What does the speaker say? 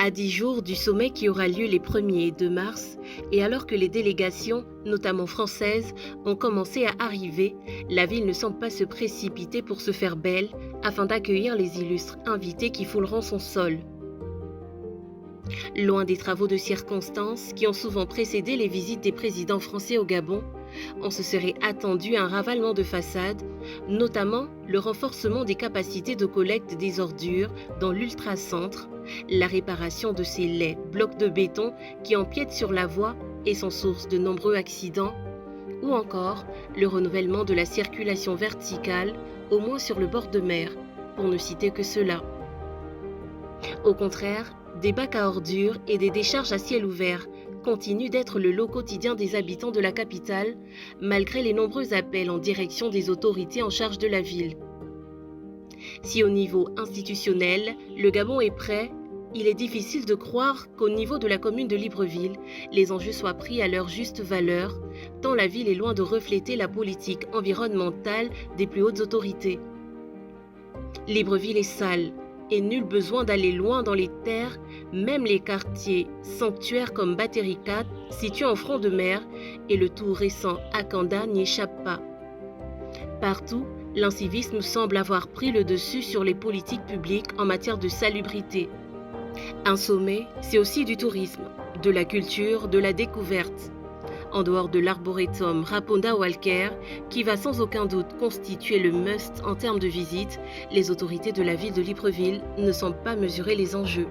À 10 jours du sommet qui aura lieu les 1er et 2 mars, et alors que les délégations, notamment françaises, ont commencé à arriver, la ville ne semble pas se précipiter pour se faire belle afin d'accueillir les illustres invités qui fouleront son sol. Loin des travaux de circonstance qui ont souvent précédé les visites des présidents français au Gabon, on se serait attendu à un ravalement de façade, notamment le renforcement des capacités de collecte des ordures dans l'ultra-centre, la réparation de ces laids blocs de béton qui empiètent sur la voie et sont source de nombreux accidents, ou encore le renouvellement de la circulation verticale, au moins sur le bord de mer, pour ne citer que cela. Au contraire, des bacs à ordures et des décharges à ciel ouvert continuent d'être le lot quotidien des habitants de la capitale, malgré les nombreux appels en direction des autorités en charge de la ville. Si au niveau institutionnel, le Gabon est prêt, il est difficile de croire qu'au niveau de la commune de Libreville, les enjeux soient pris à leur juste valeur, tant la ville est loin de refléter la politique environnementale des plus hautes autorités. Libreville est sale, et nul besoin d'aller loin dans les terres, même les quartiers sanctuaires comme Battery 4, situés en front de mer, et le tout récent Akanda n'y échappe pas. Partout, l'incivisme semble avoir pris le dessus sur les politiques publiques en matière de salubrité. Un sommet, c'est aussi du tourisme, de la culture, de la découverte. En dehors de l'arboretum Raponda Walker, qui va sans aucun doute constituer le must en termes de visite, les autorités de la ville de Libreville ne semblent pas mesurer les enjeux.